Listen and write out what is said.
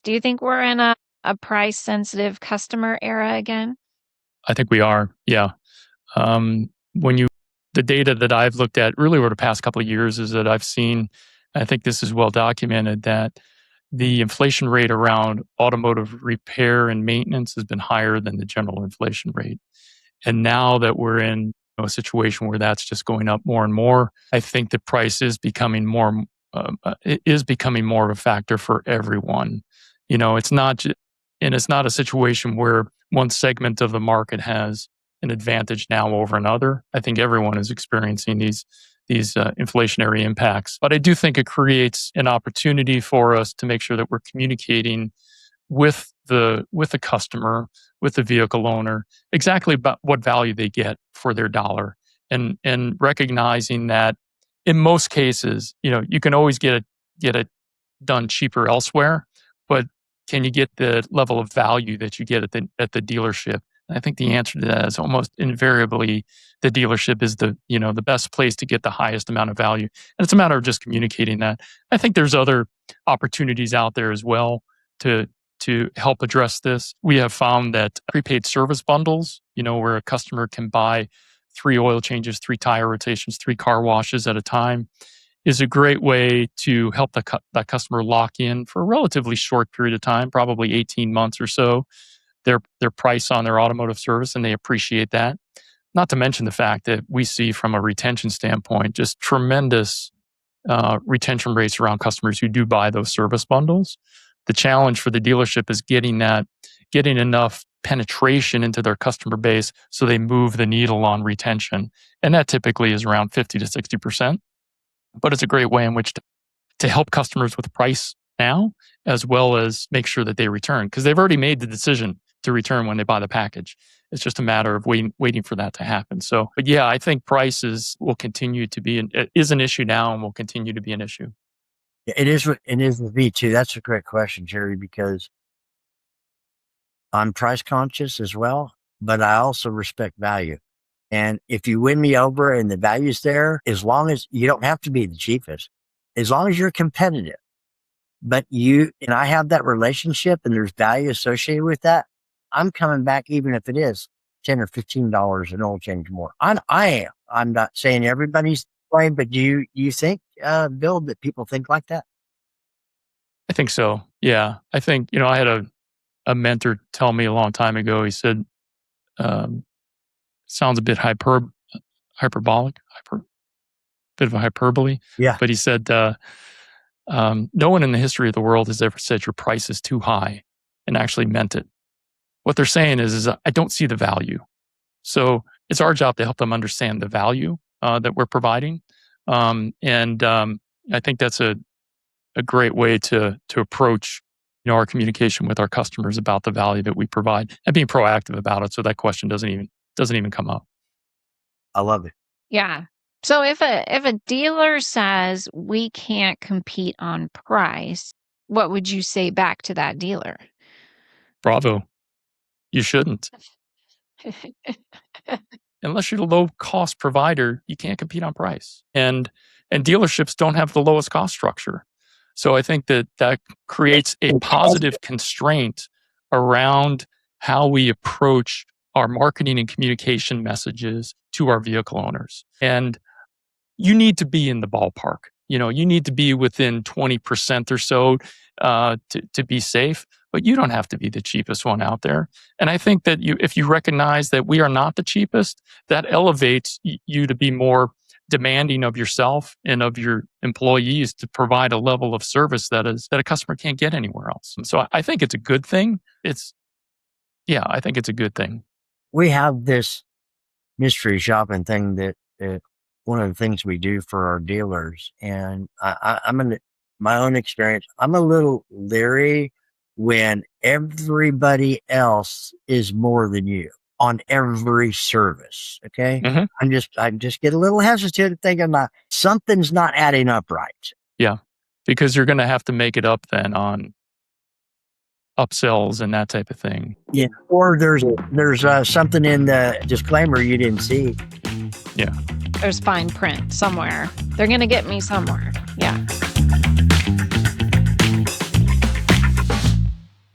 Do you think we're in a price-sensitive customer era again? I think we are. Yeah. When you the data that I've looked at really over the past couple of years is that I've seen, I think this is well documented, that the inflation rate around automotive repair and maintenance has been higher than the general inflation rate. And now that we're in a situation where that's just going up more and more, I think the price is becoming it is becoming more of a factor for everyone. It's not, and it's not a situation where one segment of the market has an advantage now over another. I think everyone is experiencing these inflationary impacts, but I do think it creates an opportunity for us to make sure that we're communicating with the customer, with the vehicle owner, exactly about what value they get for their dollar, and recognizing that in most cases, you can always get it done cheaper elsewhere, but can you get the level of value that you get at the dealership? And I think the answer to that is almost invariably the dealership is the best place to get the highest amount of value. And it's a matter of just communicating that. I think there's other opportunities out there as well to help address this. We have found that prepaid service bundles, where a customer can buy 3 oil changes, 3 tire rotations, 3 car washes at a time, is a great way to help that customer lock in for a relatively short period of time, probably 18 months or so, their price on their automotive service, and they appreciate that. Not to mention the fact that we see from a retention standpoint, just tremendous retention rates around customers who do buy those service bundles. The challenge for the dealership is getting enough penetration into their customer base so they move the needle on retention. And that typically is around 50 to 60%. But it's a great way in which to help customers with price now, as well as make sure that they return, because they've already made the decision to return when they buy the package. It's just a matter of waiting for that to happen. So, but yeah, I think prices will continue to be it is an issue now and will continue to be an issue. It is with me too. That's a great question, Jerry, because I'm price conscious as well, but I also respect value. And if you win me over and the value's there, as long as you don't have to be the cheapest, as long as you're competitive, but and I have that relationship and there's value associated with that, I'm coming back even if it is $10 or $15 an oil change more. I am. I'm not saying everybody's the same, but do you think, Bill, that people think like that? I think so. Yeah. I think, I had a mentor tell me a long time ago, he said, sounds a bit hyperbolic, bit of a hyperbole. Yeah. But he said, no one in the history of the world has ever said your price is too high and actually meant it. What they're saying is I don't see the value. So it's our job to help them understand the value that we're providing. And I think that's a great way to approach our communication with our customers about the value that we provide and being proactive about it, so that question doesn't even come up. I love it. Yeah. So if a dealer says we can't compete on price, what would you say back to that dealer? Bravo. You shouldn't. Unless you're a low cost provider, you can't compete on price. And dealerships don't have the lowest cost structure. So I think that creates a positive constraint around how we approach our marketing and communication messages to our vehicle owners. And you need to be in the ballpark. You need to be within 20% or so to be safe, but you don't have to be the cheapest one out there. And I think that if you recognize that we are not the cheapest, that elevates you to be more demanding of yourself and of your employees to provide a level of service that a customer can't get anywhere else. And so I think it's a good thing. I think it's a good thing. We have this mystery shopping thing that one of the things we do for our dealers, and I'm in my own experience, I'm a little leery when everybody else is more than you on every service. Okay. Mm-hmm. I just get a little hesitant thinking something's not adding up right. Yeah. Because you're going to have to make it up then on upsells and that type of thing. Yeah. Or there's something in the disclaimer you didn't see. Yeah. There's fine print somewhere. They're going to get me somewhere. Yeah.